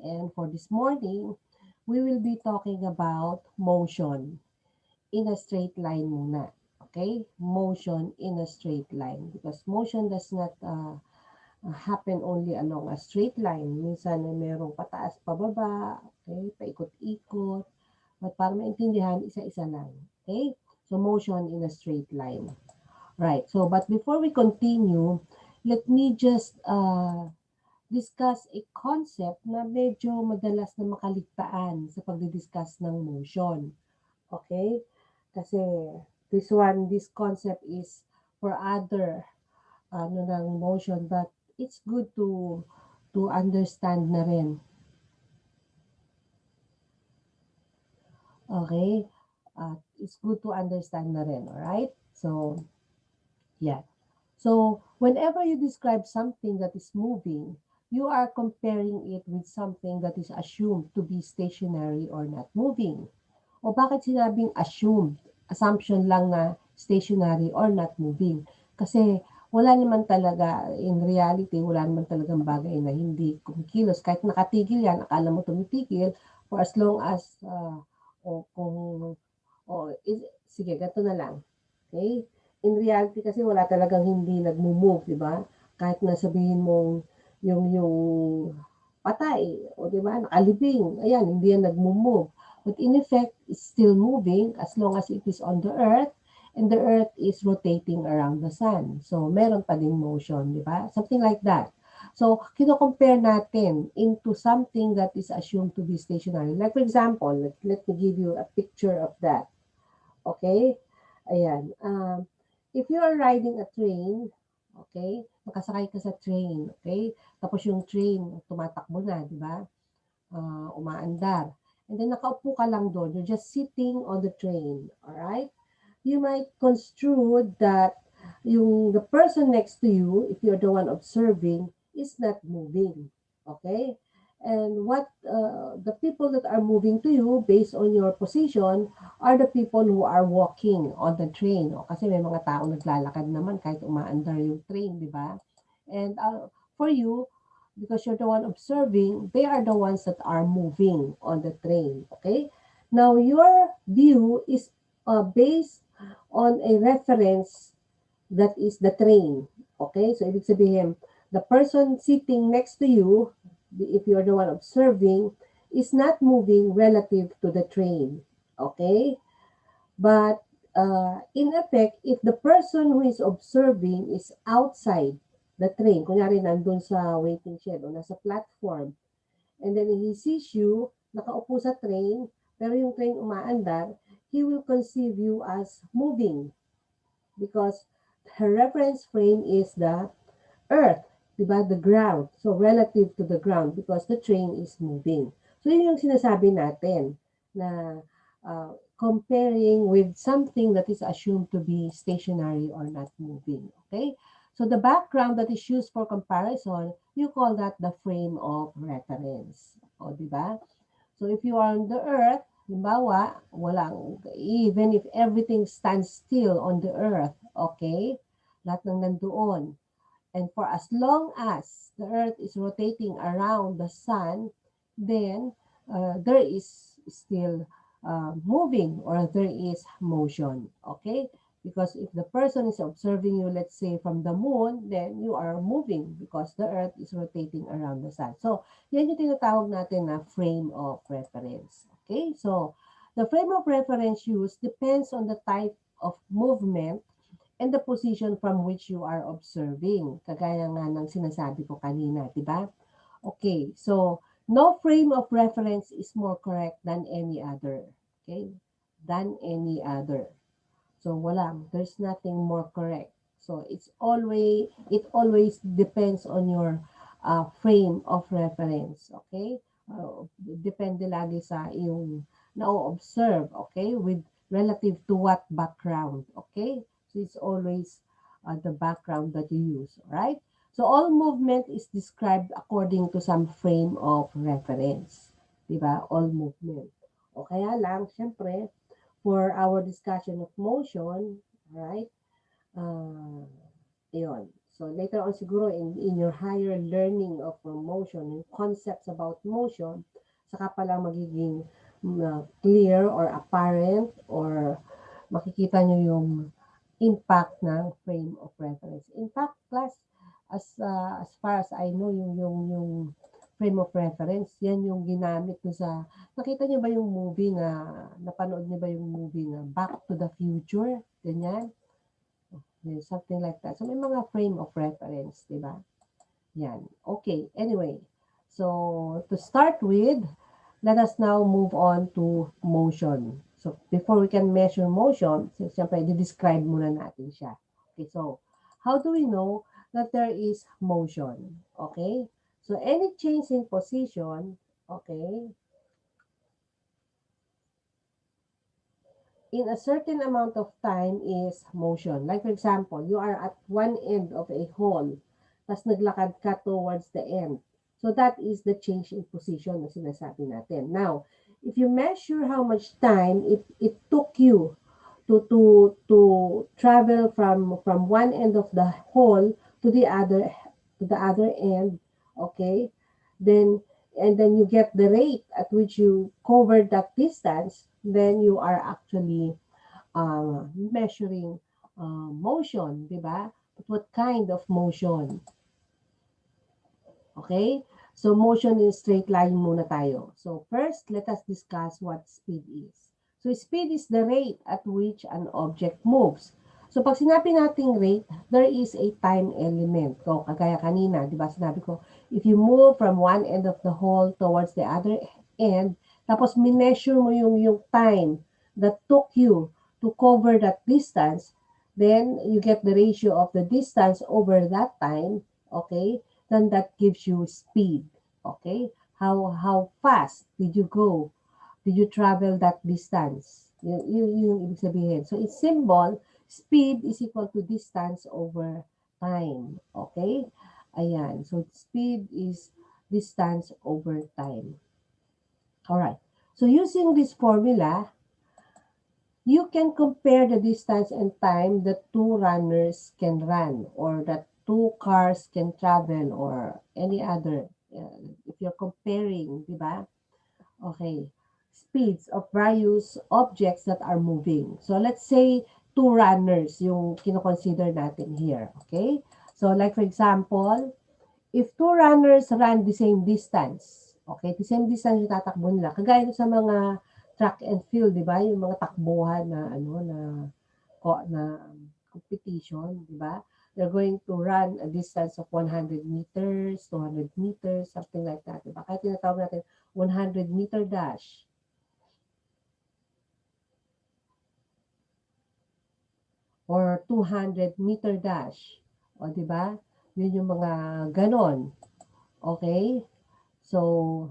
And for this morning, we will be talking about motion in a straight line muna. Okay? Motion in a straight line. Because motion does not happen only along a straight line. Minsan ay merong pataas, pababa, okay? Paikot-ikot. But para maintindihan, isa-isa lang. Okay? So, motion in a straight line. Right. So, but before we continue, let me just discuss a concept na medyo madalas na makaligtaan sa pagdidiscuss ng motion. Okay? Kasi this concept is for other ng motion, but it's good to understand na rin. Okay? It's good to understand na rin, alright? So, yeah. So, whenever you describe something that is moving, you are comparing it with something that is assumed to be stationary or not moving. O bakit sinabing assumed? Assumption lang na stationary or not moving. Kasi wala naman talaga, in reality, wala naman talagang bagay na hindi kumikilos. Kahit nakatigil yan, akala mo tumitigil for as long as, o kung, sige, gato na lang. Okay? In reality kasi wala talagang hindi nagmo-move, di ba? Kahit na sabihin mong yung patay, o di ba, nakalibing, ayan, hindi yan nagmo-move. But in effect, it's still moving as long as it is on the earth and the earth is rotating around the sun. So, meron pa ding motion, di ba? Something like that. So, kino-compare natin into something that is assumed to be stationary. Like for example, let me give you a picture of that. Okay? Ayan. If you are riding a train, okay, makasakay ka sa train, okay, tapos yung train tumatakbo na, di ba? Umaandar. And then nakaupo ka lang doon, you're just sitting on the train, alright? You might construe that the person next to you, if you're the one observing, is not moving, okay? And what the people that are moving to you based on your position are the people who are walking on the train. O, kasi may mga tao naglalakad naman kahit umaandar yung train, di ba? And for you, because you're the one observing, they are the ones that are moving on the train. Okay? Now, your view is based on a reference that is the train. Okay? So, ibig sabihin, the person sitting next to you, if you're the one observing, is not moving relative to the train. Okay? But in effect, if the person who is observing is outside the train, kunyari nandun sa waiting shed o nasa platform, and then he sees you, nakaupo sa train, pero yung train umaandar, he will conceive you as moving because her reference frame is the earth, diba? The ground. So, relative to the ground because the train is moving. So, yun yung sinasabi natin na comparing with something that is assumed to be stationary or not moving. Okay? So, the background that is used for comparison, you call that the frame of reference. O, diba? So, if you are on the earth, halimbawa, even if everything stands still on the earth, okay? Lahat ng nandoon. And for as long as the earth is rotating around the sun, then there is still moving or there is motion. Okay? Because if the person is observing you, let's say from the moon, then you are moving because the earth is rotating around the sun. So, yan yung tinatawag natin na frame of reference. Okay? So, the frame of reference used depends on the type of movement and the position from which you are observing. Kagaya nga ng sinasabi ko kanina, di ba? Okay, so no frame of reference is more correct than any other. Okay? Than any other. So there's nothing more correct. So it always depends on your frame of reference. Okay? Depende lagi sa iyong na-observe. Okay? With relative to what background. Okay? So it's always the background that you use, right? So all movement is described according to some frame of reference. Diba? All movement. O kaya lang, syempre, for our discussion of motion, right? Yun. So later on siguro in your higher learning of motion, yung concepts about motion, saka pa lang magiging clear or apparent or makikita nyo yung impact ng frame of reference. In fact, class, as far as I know, yung frame of reference, yan yung ginamit ko sa, nakita niyo ba yung movie na, napanood niyo ba yung movie na Back to the Future? Ganyan. Something like that. So, may mga frame of reference, di ba? Yan. Okay. Anyway, so to start with, let us now move on to motion. So, before we can measure motion, siyempre, i-describe muna natin siya. Okay, so, how do we know that there is motion? Okay? So, any change in position, okay, in a certain amount of time is motion. Like, for example, you are at one end of a hall, tapos naglakad ka towards the end. So, that is the change in position na sinasabi natin. Now, if you measure how much time it took you to travel from one end of the hall to the other end, okay, then and then you get the rate at which you covered that distance, then you are actually measuring motion, di ba? But what kind of motion? Okay? So, motion in straight line muna tayo. So, first, let us discuss what speed is. So, speed is the rate at which an object moves. So, pag sinabi nating rate, there is a time element. So, kagaya kanina, di ba sinabi ko, if you move from one end of the hall towards the other end, tapos mineasure mo yung time that took you to cover that distance, then you get the ratio of the distance over that time, okay? Then that gives you speed. Okay? How fast did you go? Did you travel that distance? Yung ibig sabihin. So, it's symbol, speed is equal to distance over time. Okay? Ayan. So, speed is distance over time. Alright. So, using this formula, you can compare the distance and time that two runners can run or that two cars can travel or any other. If you're comparing, di ba? Okay. Speeds of various objects that are moving. So, let's say two runners yung kinoconsider natin here. Okay? So, like for example, if two runners run the same distance, okay, the same distance yung tatakbo nila, kagaya sa mga track and field, di ba? Yung mga takbuhan na, na competition, di ba? They're going to run a distance of 100 meters, 200 meters, something like that, di ba? Kaya tinatawag natin 100-meter dash. Or 200-meter dash. O, di ba? Yun yung mga ganon. Okay? So,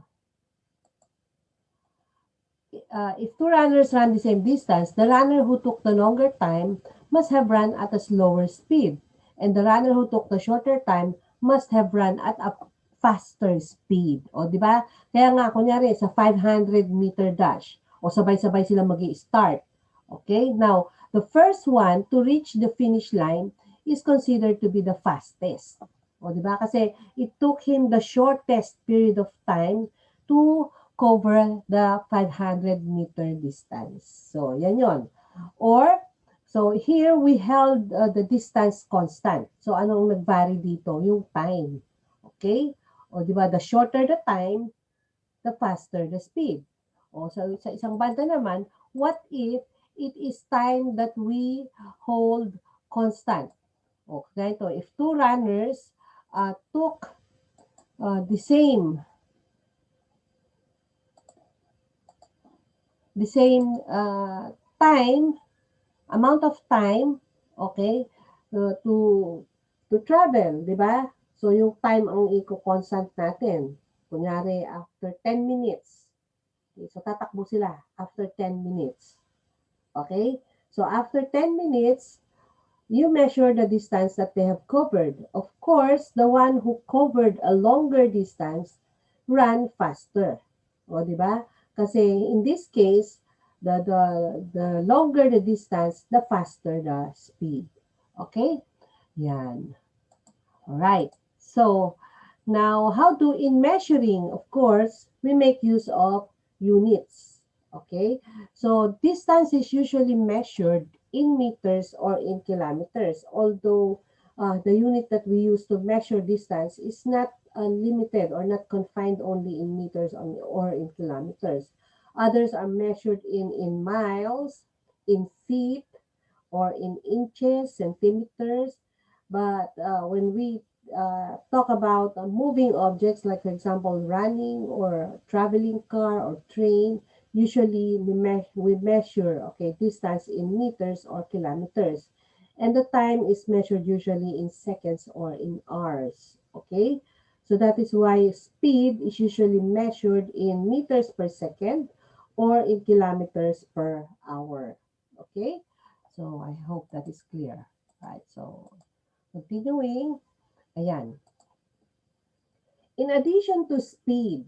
if two runners run the same distance, the runner who took the longer time must have run at a slower speed. And the runner who took the shorter time must have run at a faster speed. O, di ba? Kaya nga, kunyari, sa 500-meter dash, o sabay-sabay sila mag-i-start. Okay? Now, the first one to reach the finish line is considered to be the fastest. O, di ba? Kasi it took him the shortest period of time to cover the 500-meter distance. So, yan yon. Or, so here we held the distance constant. So, anong nag-vary dito? Yung time. Okay? O, di ba? The shorter the time, the faster the speed. O, so sa isang banda naman, what if it is time that we hold constant? O, ganito, if two runners took the same time, amount of time, okay, to travel, di ba? So, yung time ang i-constant natin. Kunyari, after 10 minutes. Okay, so, tatakbo sila after 10 minutes. Okay? So, after 10 minutes, you measure the distance that they have covered. Of course, the one who covered a longer distance ran faster. O, di ba? Kasi in this case, the longer the distance, the faster the speed. Okay? Yan. All right. So now how do in measuring, of course, we make use of units. Okay. So distance is usually measured in meters or in kilometers, although the unit that we use to measure distance is not limited or not confined only in meters or in kilometers. Others are measured in miles, in feet, or in inches, centimeters. But when we talk about moving objects, like for example, running or traveling car or train, usually we measure, okay, distance in meters or kilometers. And the time is measured usually in seconds or in hours, okay? So that is why speed is usually measured in meters per second or in kilometers per hour, okay? So, I hope that is clear. Right, so, continuing, ayan. In addition to speed,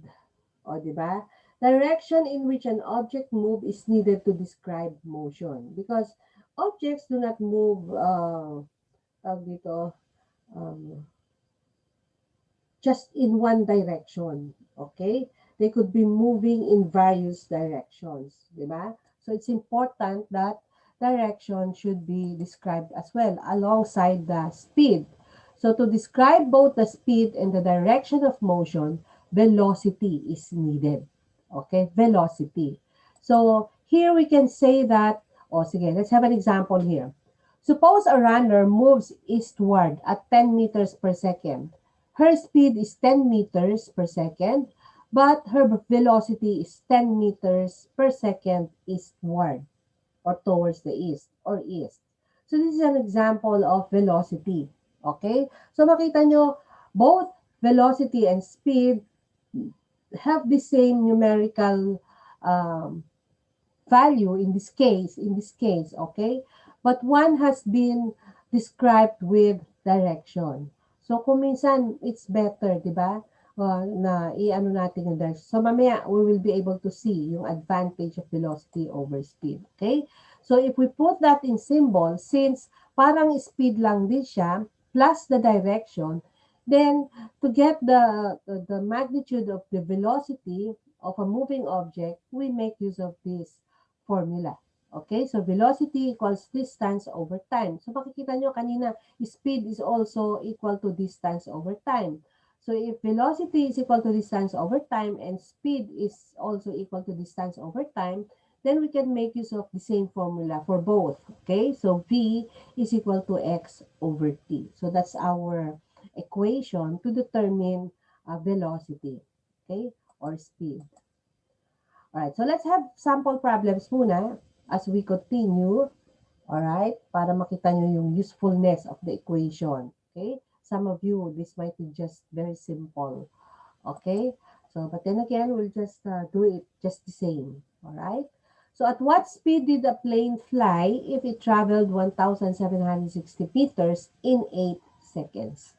o, di ba? Direction in which an object move is needed to describe motion because objects do not move, tawag dito, um, just in one direction, okay? They could be moving in various directions, di ba? So it's important that direction should be described as well alongside the speed. So to describe both the speed and the direction of motion, velocity is needed. Okay, velocity. So here we can say that, oh, sige, let's have an example here. Suppose a runner moves eastward at 10 meters per second. Her speed is 10 meters per second, but her velocity is 10 meters per second eastward or towards the east or east. So this is an example of velocity. Okay? So makita nyo, both velocity and speed have the same numerical um, value in this case, okay? But one has been described with direction. So kung minsan it's better, 'di ba? Na i-ano natin yung direction. So mamaya we will be able to see yung advantage of velocity over speed, okay? So if we put that in symbol, since parang speed lang din siya plus the direction, then to get the magnitude of the velocity of a moving object, we make use of this formula. Okay, so velocity equals distance over time. So makikita nyo kanina, speed is also equal to distance over time. So if velocity is equal to distance over time and speed is also equal to distance over time, then we can make use of the same formula for both. Okay, so V is equal to X over T. So that's our equation to determine velocity, okay, or speed. Alright, so let's have sample problems muna as we continue. Alright, para makita nyo yung usefulness of the equation. Okay, some of you, this might be just very simple. Okay, so but then again, we'll just do it just the same. Alright, so at what speed did the plane fly if it traveled 1,760 meters in 8 seconds?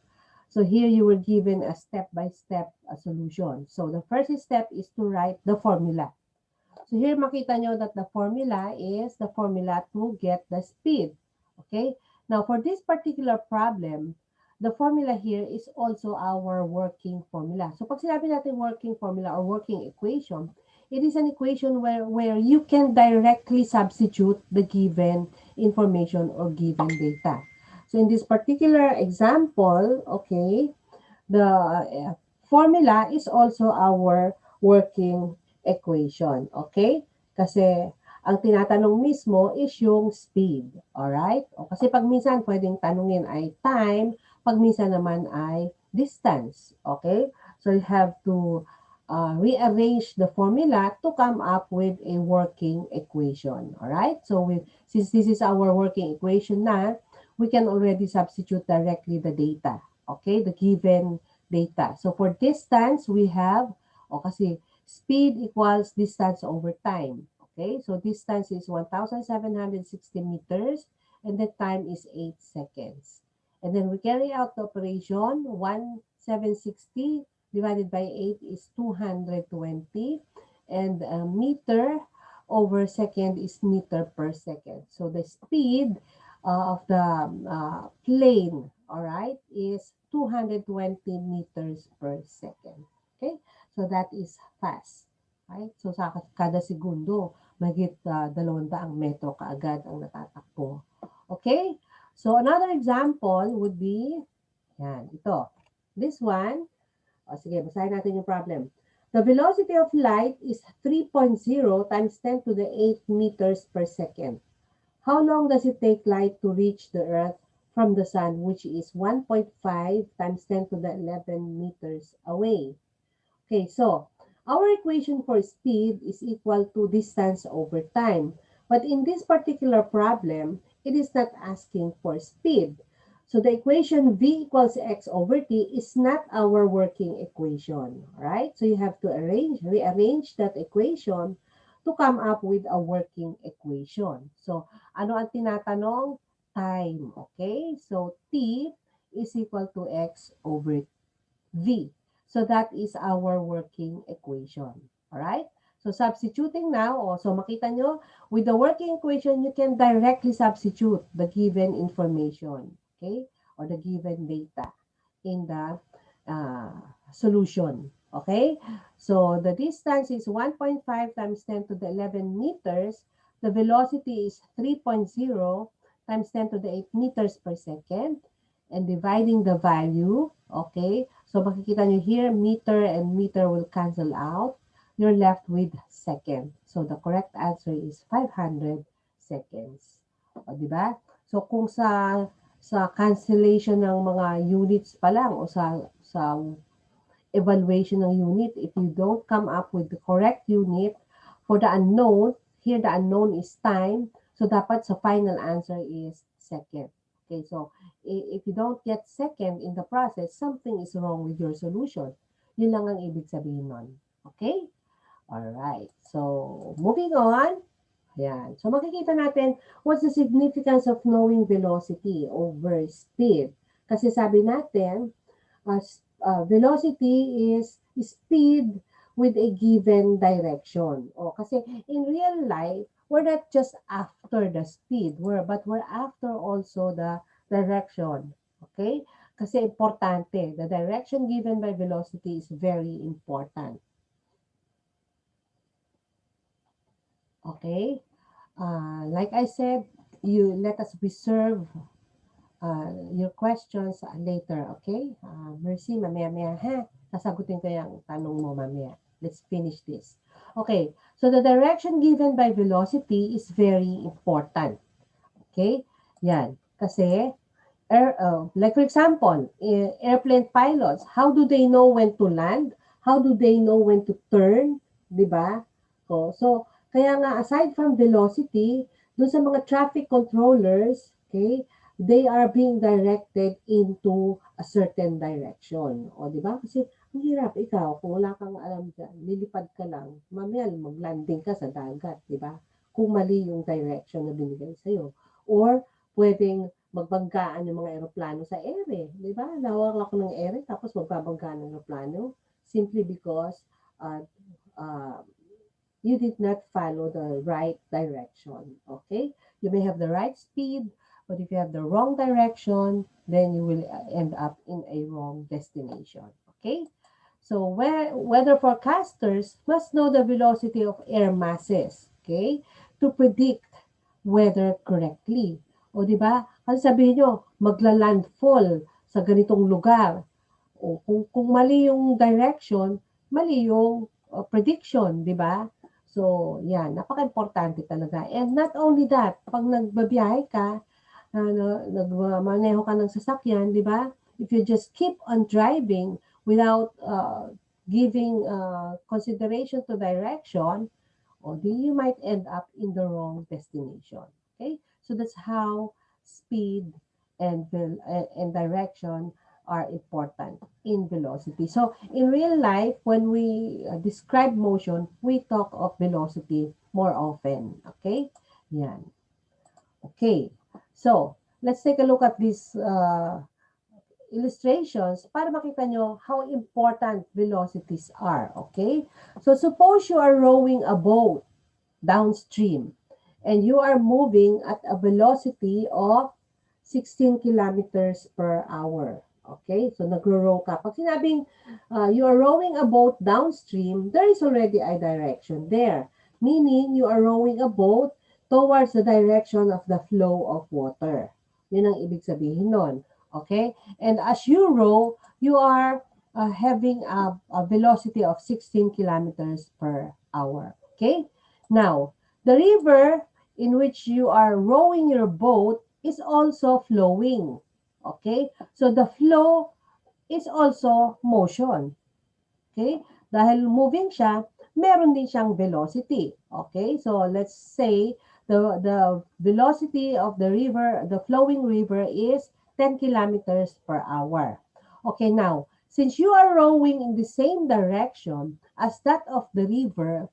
So here you were given a step-by-step solution. So the first step is to write the formula. So here makita nyo that the formula is the formula to get the speed. Okay? Now for this particular problem, the formula here is also our working formula. So pag sinabi natin working formula or working equation, it is an equation where you can directly substitute the given information or given data. So in this particular example, okay, the formula is also our working equation. Okay? Kasi ang tinatanong mismo is yung speed. Alright? O kasi pag minsan pwedeng tanungin ay time, pag minsan naman ay distance. Okay? So you have to rearrange the formula to come up with a working equation. Alright? So since this is our working equation na, we can already substitute directly the data. Okay? The given data. So for distance, we have, o kasi speed equals distance over time. Okay, so distance is 1,760 meters and the time is 8 seconds. And then we carry out the operation, 1,760 divided by 8 is 220 and meter over second is meter per second. So the speed of the plane, all right, is 220 meters per second. Okay? So that is fast. Right? So sa kada segundo, mahigit 200 metro kaagad ang natatakbo. Okay? So another example would be, yan, ito. This one, sige, basahin natin yung problem. The velocity of light is 3.0 times 10 to the 8 meters per second. How long does it take light to reach the Earth from the Sun, which is 1.5 times 10 to the 11 meters away? Okay, so our equation for speed is equal to distance over time. But in this particular problem, it is not asking for speed. So the equation v equals x over t is not our working equation, right? So you have to rearrange that equation to come up with a working equation. So ano ang tinatanong? Time, okay? So t is equal to x over v. So that is our working equation. Alright? So substituting now, so makita nyo, with the working equation, you can directly substitute the given information, okay? Or the given data in the solution, okay? So the distance is 1.5 times 10 to the 11 meters. The velocity is 3.0 times 10 to the 8 meters per second. And dividing the value, okay? So makikita nyo here, meter and meter will cancel out. You're left with second. So the correct answer is 500 seconds. O, diba? So kung sa cancellation ng mga units pa lang o sa evaluation ng unit, if you don't come up with the correct unit for the unknown, here the unknown is time. So dapat sa final answer is second. Okay, so if you don't get second in the process, something is wrong with your solution. Yun lang ang ibig sabihin nun. Okay? Alright. So, moving on. Ayan. So, makikita natin what's the significance of knowing velocity over speed. Kasi sabi natin, velocity is speed with a given direction. Kasi in real life, we're not just after the speed, but we're after also the direction. Okay? Kasi importante. The direction given by velocity is very important. Okay? Like I said, you let us reserve your questions later. Okay? Mercy, mamaya-maya, ha? Sasagutin ko yung tanong mo mamaya. Let's finish this. Okay, so the direction given by velocity is very important. Okay? Yan. Kasi, like for example, airplane pilots, how do they know when to land? How do they know when to turn? Diba? So, kaya nga, aside from velocity, dun sa mga traffic controllers, okay, they are being directed into a certain direction. O, di ba? Kasi, ang hirap, ikaw, kung wala kang alam dyan, lilipad ka lang, mamaya mag-landing ka sa dagat, di ba? Kung mali yung direction na binigay sa'yo. Or, pwedeng magbanggaan yung mga eroplano sa ere, di ba? Lawak ako ng ere, tapos magbabanggaan ng eroplano simply because you did not follow the right direction, okay? You may have the right speed, but if you have the wrong direction, then you will end up in a wrong destination, okay? So weather forecasters must know the velocity of air masses, okay? To predict weather correctly. O, di ba? Kasi sabihin nyo, magla-landfall sa ganitong lugar. O, kung mali yung direction, mali yung prediction, di ba? So, yan, napaka-importante talaga. And not only that, pag nagbabiyahe ka, nagmaneho ka ng sasakyan, di ba? If you just keep on driving without giving consideration to direction, you might end up in the wrong destination. Okay? So that's how speed and direction are important in velocity. So in real life, when we describe motion, we talk of velocity more often. Okay? Yan. Okay. So let's take a look at these illustrations para makita nyo how important velocities are. Okay? So suppose you are rowing a boat downstream and you are moving at a velocity of 16 kilometers per hour. Okay? So, nagro-row ka. Pag sinabing you are rowing a boat downstream, there is already a direction there. Meaning, you are rowing a boat towards the direction of the flow of water. Yun ang ibig sabihin nun. Okay? And as you row, you are having a velocity of 16 kilometers per hour. Okay? Now, the river in which you are rowing your boat is also flowing. Okay? So, the flow is also motion. Okay? Dahil moving siya, meron din siyang velocity. Okay? So, let's say the velocity of the river, the flowing river is 10 kilometers per hour. Okay, now, since you are rowing in the same direction as that of the river,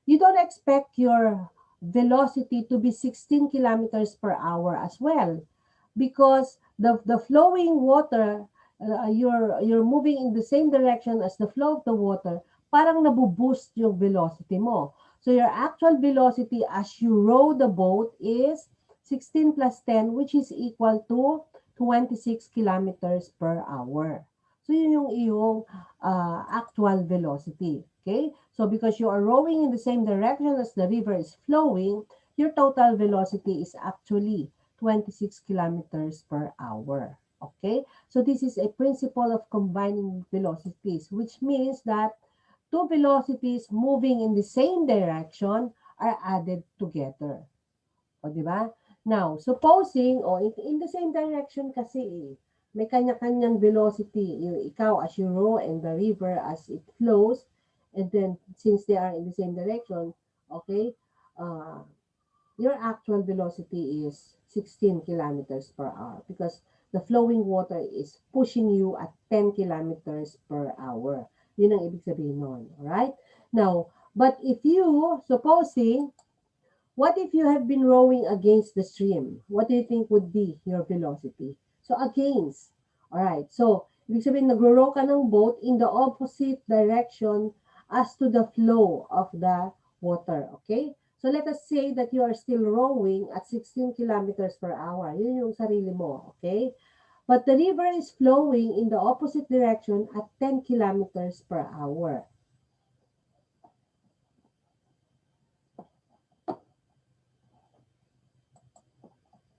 you don't expect your velocity to be 16 kilometers per hour as well, because the flowing water, you're moving in the same direction as the flow of the water, parang nabuboost yung velocity mo. So your actual velocity as you row the boat is 16 plus 10, which is equal to 26 kilometers per hour. So yun yung iyong actual velocity. Okay? So because you are rowing in the same direction as the river is flowing, your total velocity is actually 26 kilometers per hour. Okay? So this is a principle of combining velocities, which means that two velocities moving in the same direction are added together. O, di ba? Now, supposing, in the same direction kasi may kanya-kanyang velocity. Ikaw as you row and the river as it flows, and then since they are in the same direction, okay, uh, your actual velocity is 16 kilometers per hour because the flowing water is pushing you at 10 kilometers per hour. Yun ang ibig sabihin nun. Alright? Now, but if you, supposing, what if you have been rowing against the stream? What do you think would be your velocity? So, against. Alright. So, ibig sabihin, nagro-row ka ng boat in the opposite direction as to the flow of the water. Okay? So, let us say that you are still rowing at 16 kilometers per hour. Yun yung sarili mo. Okay? But the river is flowing in the opposite direction at 10 kilometers per hour.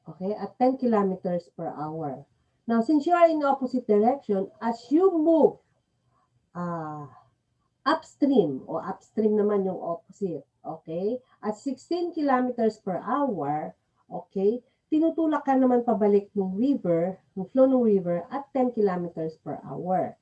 Okay, at 10 kilometers per hour. Now, since you are in the opposite direction, as you move upstream, o upstream naman yung opposite, okay, at 16 kilometers per hour, okay, tinutulak ka naman pabalik ng river, ng flow ng river at 10 kilometers per hour.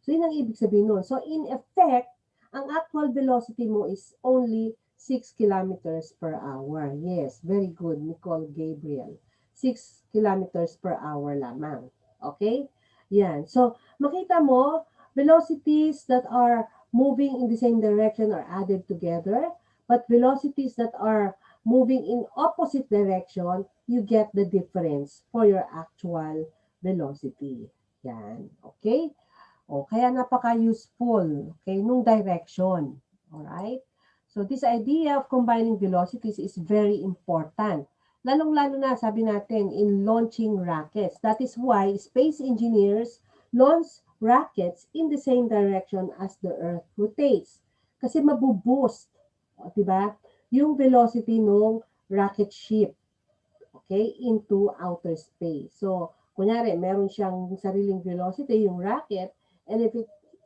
So, yun ang ibig sabihin nun. So, in effect, ang actual velocity mo is only 6 kilometers per hour. Yes, very good, Nicole Gabriel. 6 kilometers per hour lamang. Okay? Yan. So, makita mo, velocities that are moving in the same direction are added together, but velocities that are moving in opposite direction, you get the difference for your actual velocity. Yan. Okay? O, kaya napaka-useful, okay, nung direction. Alright? So, this idea of combining velocities is very important. Lalong-lalo na, sabi natin, in launching rockets. That is why space engineers launch rockets in the same direction as the Earth rotates. Kasi mabuboost, diba, yung velocity ng rocket ship, okay, into outer space. So, kunyari, meron siyang sariling velocity, yung rocket, and if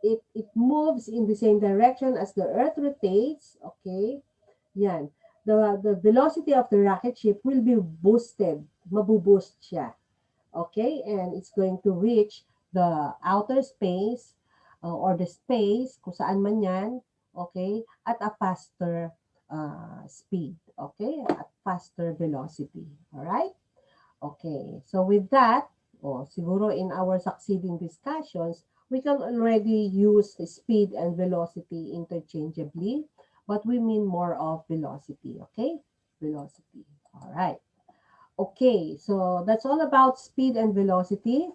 it moves in the same direction as the Earth rotates, okay, yan, the velocity of the rocket ship will be boosted, mabuboost siya, okay, and it's going to reach the outer space or the space, kung saan man yan, okay, at a faster speed, okay, at faster velocity, alright? Okay, so with that, siguro in our succeeding discussions, we can already use the speed and velocity interchangeably, but we mean more of velocity, okay? Velocity, all right. Okay, so that's all about speed and velocity.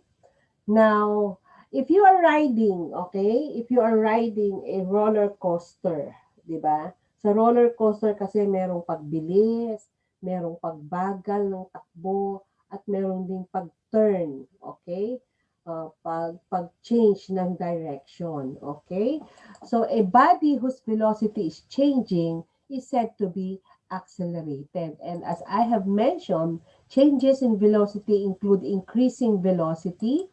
Now, if you are riding, okay, if you are riding a roller coaster, di ba? Sa roller coaster kasi merong pagbilis, merong pagbagal ng takbo, at meron ding pag-turn, okay? pag-change ng direction. Okay? So, a body whose velocity is changing is said to be accelerated. And as I have mentioned, changes in velocity include increasing velocity,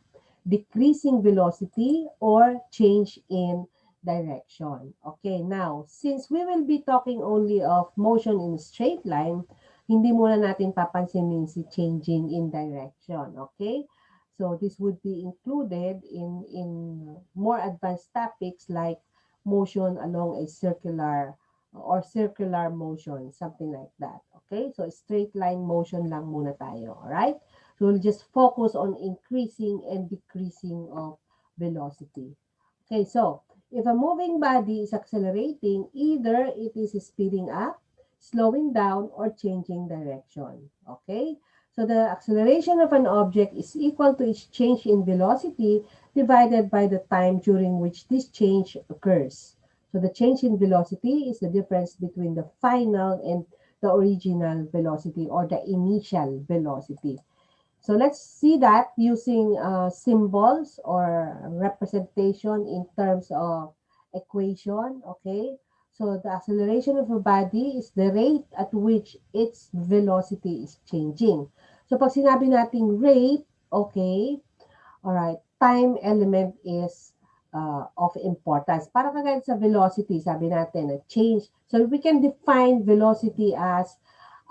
decreasing velocity, or change in direction. Okay, now, since we will be talking only of motion in a straight line, hindi muna natin papansinin si changing in direction. Okay? So this would be included in more advanced topics like motion along a circular or circular motion, something like that. Okay? So straight line motion lang muna tayo. Alright? So we'll just focus on increasing and decreasing of velocity. Okay, so if a moving body is accelerating, either it is speeding up, slowing down, or changing direction. Okay? So the acceleration of an object is equal to its change in velocity divided by the time during which this change occurs. So the change in velocity is the difference between the final and the original velocity or the initial velocity. So let's see that using symbols or representation in terms of equation, okay? So the acceleration of a body is the rate at which its velocity is changing. So pag sinabi nating rate, okay, alright, time element is of importance. Para kagaya sa velocity, sabi natin, na change. So we can define velocity as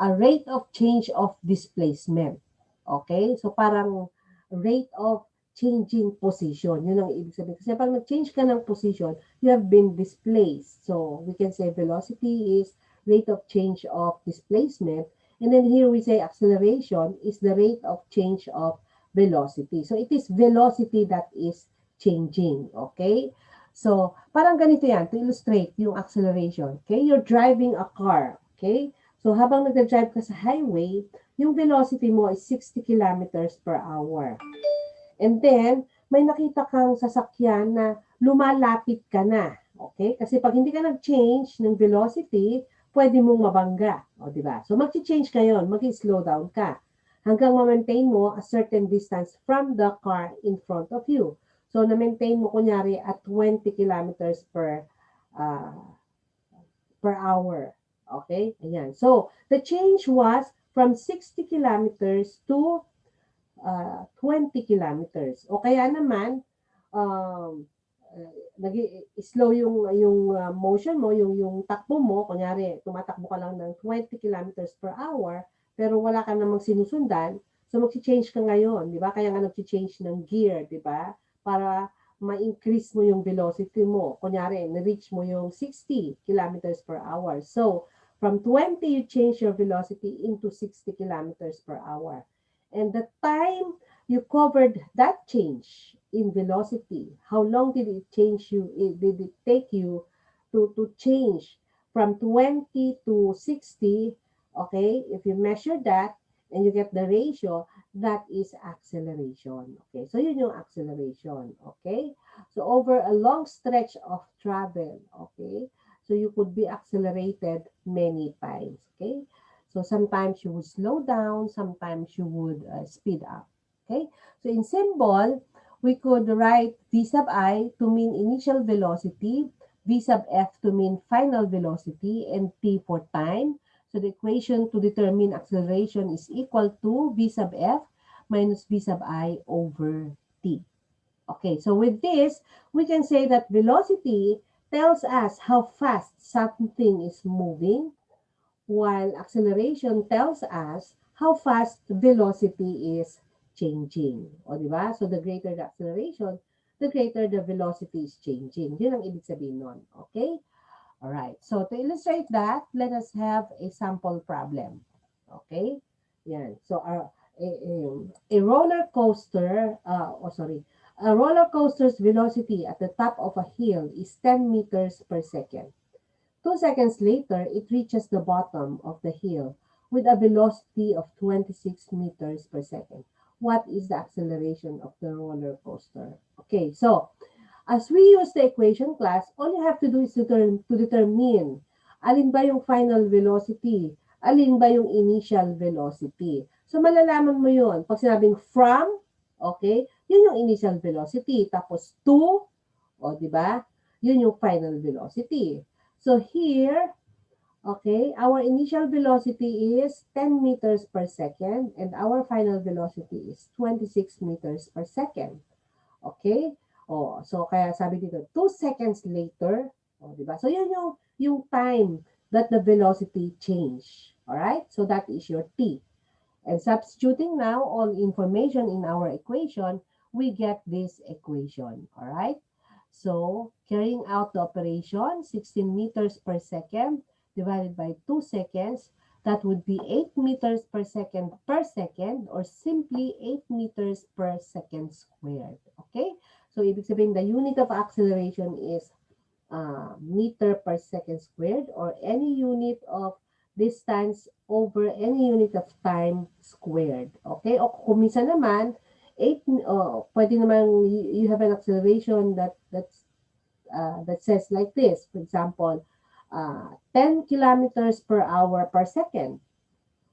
a rate of change of displacement. Okay? So parang rate of changing position. Yun ang ibig sabihin. Kasi pag nag-change ka ng position, you have been displaced. So we can say velocity is rate of change of displacement. And then here we say acceleration is the rate of change of velocity. So it is velocity that is changing. Okay? So parang ganito yan to illustrate yung acceleration. Okay? You're driving a car. Okay? So habang nagda-drive ka sa highway, yung velocity mo is 60 kilometers per hour. And then, may nakita kang sasakyan na lumalapit ka na. Okay? Kasi pag hindi ka nag-change ng velocity, pwede mong mabangga. O, di ba? So, mag-change ka yun. Mag-slow down ka. Hanggang ma-maintain mo a certain distance from the car in front of you. So, na-maintain mo kunyari at 20 kilometers per hour. Okay? Ayan. So, the change was from 60 kilometers to 20 kilometers. O kaya naman, slow yung motion mo, yung takbo mo, kunyari, tumatakbo ka lang ng 20 kilometers per hour, pero wala ka namang sinusundan, so mag-change ka ngayon, di ba? Kaya nga nag-change ng gear, di ba? Para ma-increase mo yung velocity mo. Kunyari, na-reach mo yung 60 kilometers per hour. So, from 20, you change your velocity into 60 kilometers per hour. And the time you covered that change in velocity, how long did it did it take you to change from 20 to 60? Okay, if you measure that and you get the ratio, that is acceleration. Okay, so yun yung acceleration. Okay, so over a long stretch of travel, okay, so you could be accelerated many times. Okay, so sometimes you would slow down, sometimes you would speed up. Okay, so in symbol, we could write V sub I to mean initial velocity, V sub F to mean final velocity, and T for time. So the equation to determine acceleration is equal to V sub F minus V sub I over T. Okay, so with this, we can say that velocity tells us how fast something is moving, while acceleration tells us how fast velocity is changing. O, di ba? So, the greater the acceleration, the greater the velocity is changing. Yun ang ibig sabihin nun. Okay? Alright. So, to illustrate that, let us have a sample problem. Okay? Yan. So, a roller coaster, a roller coaster's velocity at the top of a hill is 10 meters per second. 2 seconds later, it reaches the bottom of the hill with a velocity of 26 meters per second. What is the acceleration of the roller coaster? Okay, so as we use the equation class, all you have to do is to determine alin ba yung final velocity, alin ba yung initial velocity. So malalaman mo yun pag sinabing from Okay? Yun yung initial velocity. Tapos 2, o di ba? Yun yung final velocity. So here, okay, our initial velocity is 10 meters per second and our final velocity is 26 meters per second. Okay? Oh, so kaya sabi dito, 2 seconds later, oh, di ba? So yun yung time that the velocity change. All right? So that is your t. And substituting now all information in our equation, we get this equation. All right? So, carrying out the operation, 16 meters per second divided by 2 seconds, that would be 8 meters per second, or simply 8 meters per second squared. Okay? So, ibig sabihin, the unit of acceleration is meter per second squared, or any unit of distance over any unit of time squared. Okay? O kung minsan naman, 8, pwede naman you have an acceleration that says like this. For example, 10 kilometers per hour per second.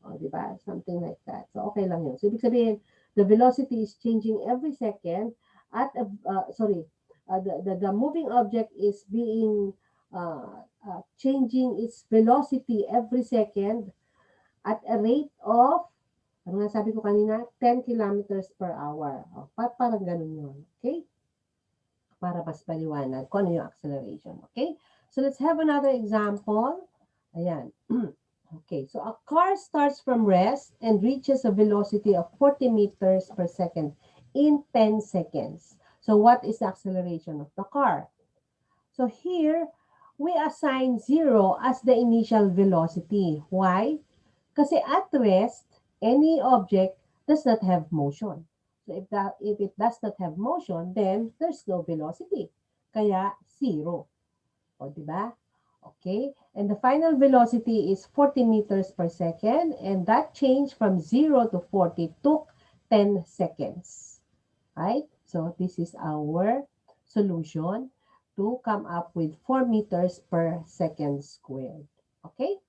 O, di ba? Something like that. So, okay lang yun. So, ibig sabihin, the velocity is changing every second at, the moving object is being, changing its velocity every second at a rate of, ano nga sabi ko kanina, 10 kilometers per hour. O, parang ganun yun. Okay? Para mas paliwanag kung ano yung acceleration. Okay? So, let's have another example. Ayan. Okay, so a car starts from rest and reaches a velocity of 40 meters per second in 10 seconds. So what is the acceleration of the car? So here, we assign 0 as the initial velocity. Why? Kasi at rest, any object does not have motion. So if it does not have motion, then there's no velocity. Kaya 0. O, di ba? Okay, and the final velocity is 40 meters per second, and that change from 0 to 40 took 10 seconds. Right? So this is our solution to come up with 4 meters per second squared. Okay?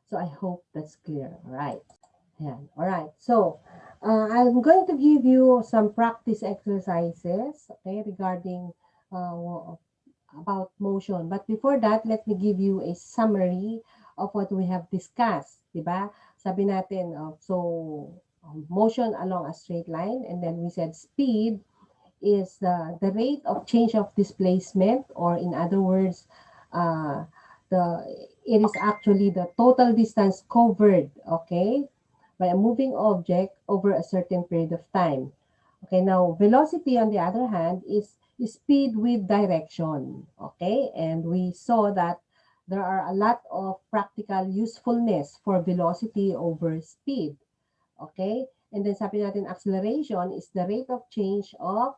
So I hope that's clear. All right. Ayan. All right. So I'm going to give you some practice exercises, okay, regarding about motion. But before that, let me give you a summary of what we have discussed, di ba? Sabi natin, motion along a straight line, and then we said speed is the rate of change of displacement, or in other words, uh, the it is actually the total distance covered, okay, by a moving object over a certain period of time. Okay, now velocity on the other hand is speed with direction. Okay, and we saw that there are a lot of practical usefulness for velocity over speed. Okay, and then sabi natin acceleration is the rate of change of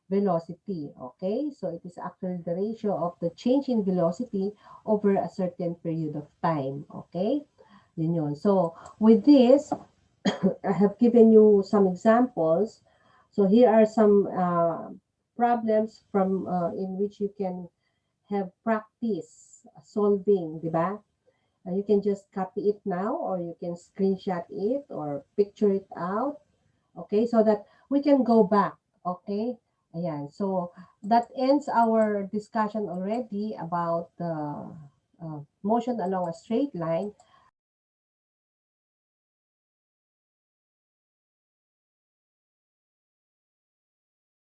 velocity. Okay, so it is actually the ratio of the change in velocity over a certain period of time. Okay, yun. So with this, I have given you some examples. So here are some problems from in which you can have practice solving, di ba? You can just copy it now, or you can screenshot it or picture it out. Okay, so that we can go back. Okay, ayan. So that ends our discussion already about the motion along a straight line.